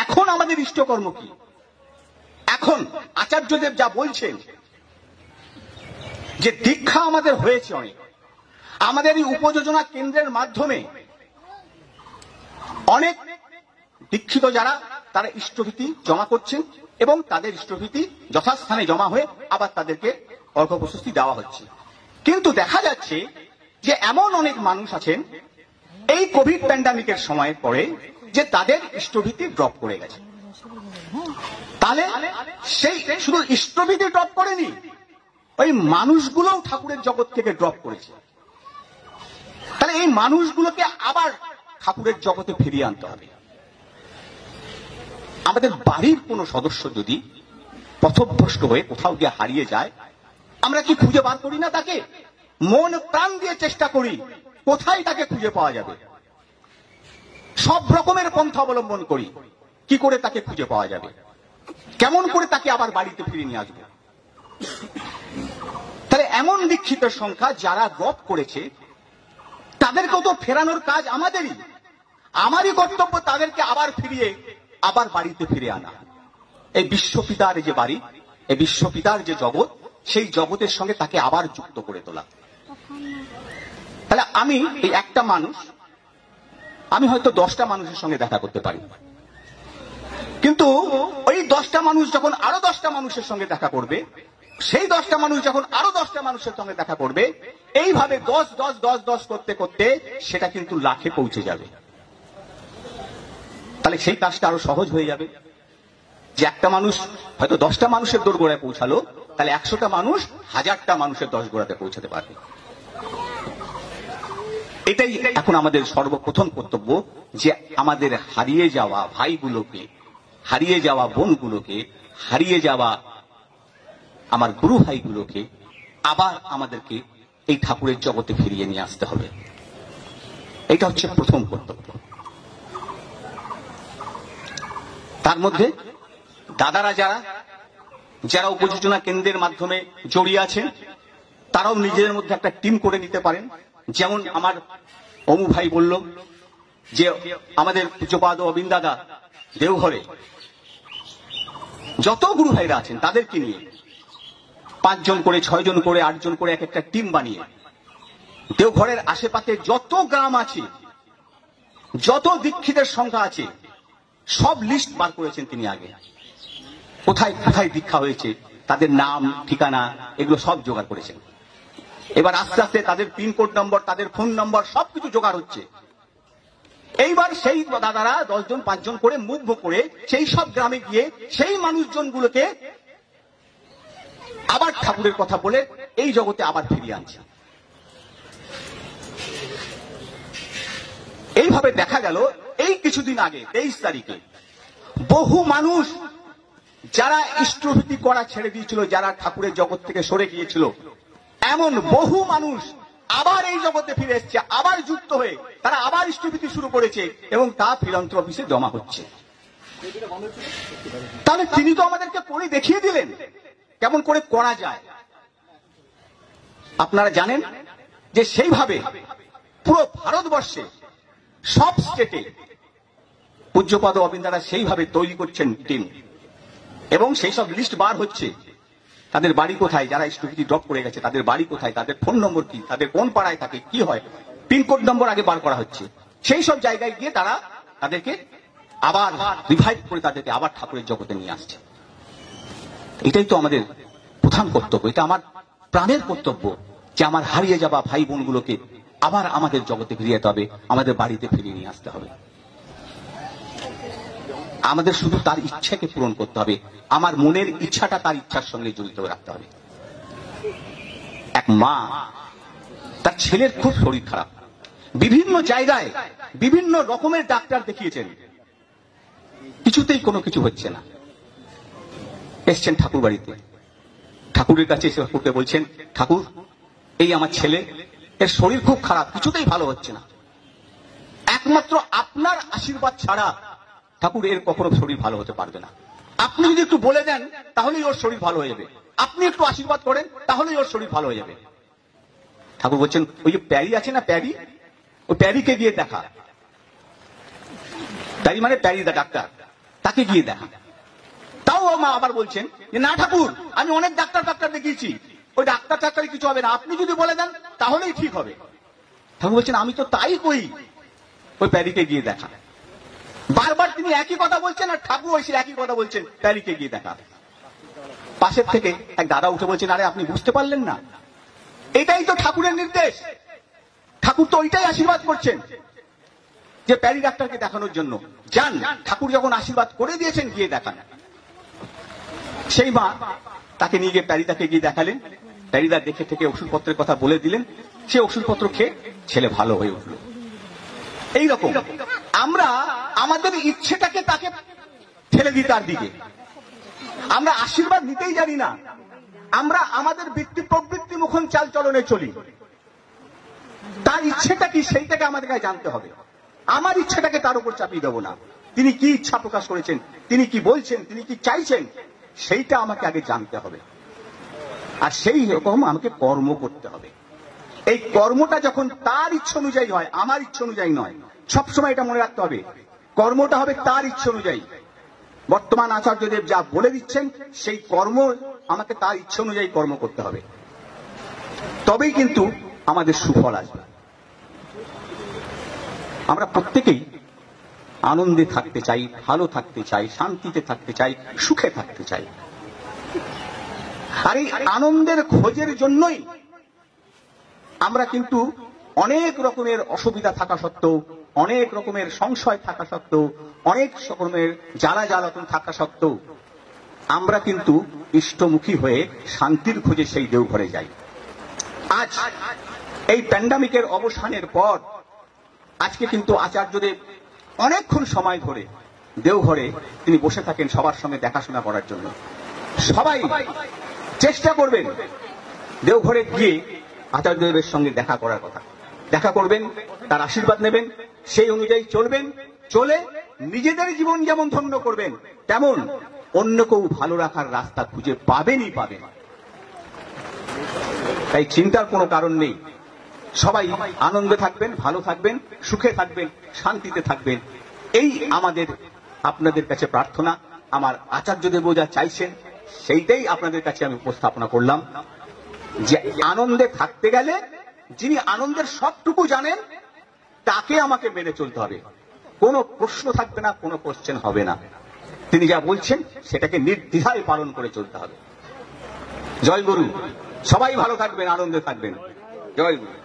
এখন আমাদের ইষ্টকর্ম কি? এখন আচার্যদেব যা বলছেন যে দীক্ষা আমাদের হয়েছে অনেক, আমাদের এই উপযোজনা কেন্দ্রের মাধ্যমে অনেক দীক্ষিত যারা তারা ইষ্টভীতি জমা করছেন এবং তাদের ইষ্টভীতি যথাস্থানে জমা হয়ে আবার তাদেরকে অর্ঘ্য প্রশস্তি দেওয়া হচ্ছে। কিন্তু দেখা যাচ্ছে যে এমন অনেক মানুষ আছেন এই কোভিড প্যান্ডামিকের সময়ের পরে যে তাদের ইষ্টভীতি ড্রপ করে গেছে। তাহলে সেই শুধু ইষ্টভীতি ড্রপ করেনি, ওই মানুষগুলোও ঠাকুরের জগৎ থেকে ড্রপ করেছে। তাহলে এই মানুষগুলোকে আবার ঠাকুরের জগতে ফিরিয়ে আনতে হবে। আমাদের বাড়ির কোনো সদস্য যদি পথভ্রষ্ট হয়ে কোথাও গিয়ে হারিয়ে যায়, আমরা কি খুঁজে বার করি না তাকে? মন প্রাণ দিয়ে চেষ্টা করি কোথায় তাকে খুঁজে পাওয়া যাবে, সব রকমের পন্থা অবলম্বন করি কি করে তাকে খুঁজে পাওয়া যাবে, কেমন করে তাকে আবার বাড়িতে ফিরিয়ে নিয়ে আসবে। তাহলে এমন দীক্ষিতের সংখ্যা যারা ড্রপ করেছে তাদেরকেও তো ফেরানোর কাজ আমাদেরই। আমারই কর্তব্য তাদেরকে আবার ফিরিয়ে আবার বাড়িতে ফিরে আনা। এই বিশ্বপিতার যে বাড়ি, এই বিশ্বপিতার যে জগৎ, সেই জগতের সঙ্গে তাকে আবার যুক্ত করে তোলা। তাহলে আমি এই একটা মানুষ, আমি হয়তো 10টা মানুষের সঙ্গে দেখা করতে পারি, কিন্তু ওই 10টা মানুষ যখন আরো 10টা মানুষের সঙ্গে দেখা করবে, সেই 10টা মানুষ যখন আরো 10টা মানুষের সঙ্গে দেখা করবে, এইভাবে 10 10 10 10 করতে করতে সেটা কিন্তু লাখে পৌঁছে যাবে। তাহলে সেই কাজটা আরো সহজ হয়ে যাবে। যে একটা মানুষ হয়তো 10টা মানুষের দোরগোড়ায় পৌঁছালো, তাহলে 100টা মানুষ 1000টা মানুষের দোরগোড়াতে পৌঁছাতে পারবে। এটাই এখন আমাদের সর্বপ্রথম কর্তব্য, যে আমাদের হারিয়ে যাওয়া ভাইগুলোকে, হারিয়ে যাওয়া বোনগুলোকে, হারিয়ে যাওয়া আমার গুরু ভাইগুলোকে আবার আমাদেরকে এই ঠাকুরের জগতে ফিরিয়ে নিয়ে আসতে হবে। এটা হচ্ছে প্রথম কর্তব্য। তার মধ্যে দাদারা যারা যারা উপযোজনা কেন্দ্রের মাধ্যমে জড়িয়ে আছেন, তারাও নিজেদের মধ্যে একটা টিম করে নিতে পারেন। যেমন আমার অমু ভাই বলল যে আমাদের পূজ্যপাদ অবিন দাদা দেওঘরে যত গুরু ভাইরা আছেন তাদেরকে নিয়ে 5 জন করে, 6 জন করে, 8 জন করে এক একটা টিম বানিয়ে দেওঘরের আশেপাশে যত গ্রাম আছে, যত দীক্ষিতের সংখ্যা আছে, সব লিস্ট বার করেছেন তিনি আগে। কোথায় কোথায় দীক্ষা হয়েছে, তাদের নাম, ঠিকানা, এগুলো সব জোগাড় করেছেন। এবার আস্তে আস্তে তাদের পিনকোড নম্বর, তাদের ফোন নম্বর সবকিছু জোগাড় হচ্ছে। এইবার সেই দাদারা 10 জন 5 জন করে মুভ করে সেই সব গ্রামে গিয়ে সেই মানুষজনগুলোকে আবার ঠাকুরের কথা বলে এই জগতে আবার ফিরিয়ে আনছে। এইভাবে দেখা গেল এই কিছুদিন আগে 23 তারিখে বহু মানুষ যারা ইষ্টভীতি করা ছেড়ে দিয়েছিল, যারা ঠাকুরের জগৎ থেকে সরে গিয়েছিল, এমন বহু মানুষ আবার এই জগতে ফিরে এসছে, আবার যুক্ত হয়ে তারা আবার ইষ্টভীতি শুরু করেছে এবং তা ফিলান্থ্রপিসে জমা হচ্ছে। তাহলে তিনি তো আমাদেরকে করে দেখিয়ে দিলেন কেমন করে করা যায়। আপনারা জানেন যে সেইভাবে পুরো ভারতবর্ষে সব স্টেটে পূজ্যপাদ অবিন দাদা সেইভাবে তৈরি করছেন টিম, এবং সেই সব লিস্ট বার হচ্ছে। তাদের বাড়ি কোথায়, যারা ইষ্টভীতি ড্রপ করে গেছে তাদের বাড়ি কোথায়, তাদের ফোন নম্বর কি, তাদের কোন পাড়ায় থাকে, কি হয়, পিনকোড নম্বর আগে বার করা হচ্ছে। সেই সব জায়গায় গিয়ে তারা তাদেরকে আবার রিভাইভ করে তাদেরকে আবার ঠাকুরের জগতে নিয়ে আসছে। এটাই তো আমাদের প্রধান কর্তব্য, এটা আমার প্রাণের কর্তব্য, যে আমার হারিয়ে যাওয়া ভাই বোনগুলোকে আবার আমাদের জগতে ফিরিয়ে যেতে হবে, আমাদের বাড়িতে ফিরিয়ে নিয়ে আসতে হবে। আমাদের শুধু তার ইচ্ছাকে পূরণ করতে হবে, আমার মনের ইচ্ছাটা তার ইচ্ছার সঙ্গে জড়িত রাখতে হবে। এক মা, তার ছেলের খুব শরীর খারাপ, বিভিন্ন জায়গায় বিভিন্ন রকমের ডাক্তার দেখিয়েছেন, কিছুতেই কোনো কিছু হচ্ছে না। এসছেন ঠাকুর বাড়িতে, ঠাকুরের কাছে এসে ঠাকুরকে বলছেন, ঠাকুর এই আমার ছেলে, এর শরীর খুব খারাপ, কিছুতেই ভালো হচ্ছে না, একমাত্র আপনার আশীর্বাদ ছাড়া ঠাকুর এর কখনো শরীর ভালো হতে পারবে না। আপনি যদি একটু বলে দেন তাহলেই ওর শরীর ভালো হয়ে যাবে, আপনি একটু আশীর্বাদ করেন তাহলেই ওর শরীর ভালো হয়ে যাবে। ঠাকুর বলছেন, ওই যে প্যারি আছে না, প্যারি, ওই প্যারিকে গিয়ে দেখা। প্যারি মানে প্যারি দা ডাক্তার, তাকে গিয়ে দেখা। তাও মা আবার বলছেন যে না ঠাকুর, আমি অনেক ডাক্তার দেখিয়েছি, ওই ডাক্তার কিছু হবে না, আপনি যদি বলে দেন তাহলেই ঠিক হবে। ঠাকুর বলছেন আমি তো তাই কই। ওই প্যারিকে গিয়ে দেখা। বারবার তিনি একই কথা বলছেন আর ঠাকুর এসে একই কথা বলছেন, প্যারিকে গিয়ে দেখা। পাশের থেকে এক দাদা উঠে বলছেন আরে আপনি বুঝতে পারলেন না, এটাই তো ঠাকুরের নির্দেশ, ঠাকুর তো ওইটাই আশীর্বাদ করছেন যে প্যারি ডাক্তারকে দেখানোর জন্য যান। ঠাকুর যখন আশীর্বাদ করে দিয়েছেন গিয়ে দেখান। সেই মা তাকে নিয়ে গিয়ে প্যারিদাকে গিয়ে দেখালেন। প্যারিদা দেখে থেকে ওষুধপত্রের কথা বলে দিলেন, সে ওষুধপত্র খেয়ে ছেলে ভালো হয়ে উঠল। এইরকম আমরা আমাদের ইচ্ছেটাকে তাকে ঠেলে দিই তার দিকে, আমরা আশীর্বাদ নিতেই জানি না, আমরা আমাদের বৃত্তি প্রবৃত্তি মুখন চাল চলনে চলি। তার ইচ্ছেটা কি সেইটাকে আমাদের কাছে জানতে হবে। আমার ইচ্ছেটাকে তার উপর চাপিয়ে দেবো না। তিনি কি ইচ্ছা প্রকাশ করেছেন, তিনি কি বলছেন, তিনি কি চাইছেন, সেইটা আমাকে আগে জানতে হবে। আর সেই রকম আমাকে কর্ম করতে হবে। এই কর্মটা যখন তার ইচ্ছা অনুযায়ী হয়, আমার ইচ্ছা অনুযায়ী নয়, সবসময় এটা মনে রাখতে হবে, কর্মটা হবে তার ইচ্ছা অনুযায়ী। বর্তমান আচার্যদেব যা বলে দিচ্ছেন সেই কর্ম আমাকে তার ইচ্ছা অনুযায়ী কর্ম করতে হবে, তবেই কিন্তু আমাদের সুফল আসবে। আমরা প্রত্যেকেই আনন্দে থাকতে চাই, ভালো থাকতে চাই, শান্তিতে থাকতে চাই, সুখে থাকতে চাই। আর এই আনন্দের খোঁজের জন্যই আমরা কিন্তু অনেক রকমের অসুবিধা থাকা সত্ত্বেও, অনেক রকমের সংশয় থাকা সত্ত্বেও, অনেক রকমের জ্বালাতন থাকা সত্ত্বেও আমরা কিন্তু ইষ্টমুখী হয়ে শান্তির খোঁজে সেই দেওঘরে যাই। আজ এই প্যান্ডামিকের অবসানের পর আজকে কিন্তু আচার্যদেব অনেকক্ষণ সময় ধরে দেওঘরে তিনি বসে থাকেন সবার সঙ্গে দেখাশোনা করার জন্য। সবাই চেষ্টা করবেন দেওঘরে গিয়ে আচার্যদেবের সঙ্গে দেখা করার কথা, দেখা করবেন, তার আশীর্বাদ নেবেন, সেই অনুযায়ী চলবেন, চলে নিজেদের জীবন যেমন ধন্য করবেন তেমন অন্যকেও ভালো রাখার রাস্তা খুঁজে পাবেনই পাবেন। তাই চিন্তার কোনো কারণ নেই। সবাই আনন্দে থাকবেন, ভালো থাকবেন, সুখে থাকবেন, শান্তিতে থাকবেন, এই আমাদের আপনাদের কাছে প্রার্থনা। আমার আচার্যদেবও যা চাইছেন সেইটাই আপনাদের কাছে আমি উপস্থাপনা করলাম, যে আনন্দে থাকতে গেলে যিনি আনন্দের সবটুকু জানেন তাকে আমাকে মেনে চলতে হবে। কোনো প্রশ্ন থাকবে না, কোনো কোশ্চেন হবে না। তিনি যা বলছেন সেটাকে নির্দ্বিধায় পালন করে চলতে হবে। জয় গুরু। সবাই ভালো থাকবেন, আনন্দে থাকবেন। জয় গুরু।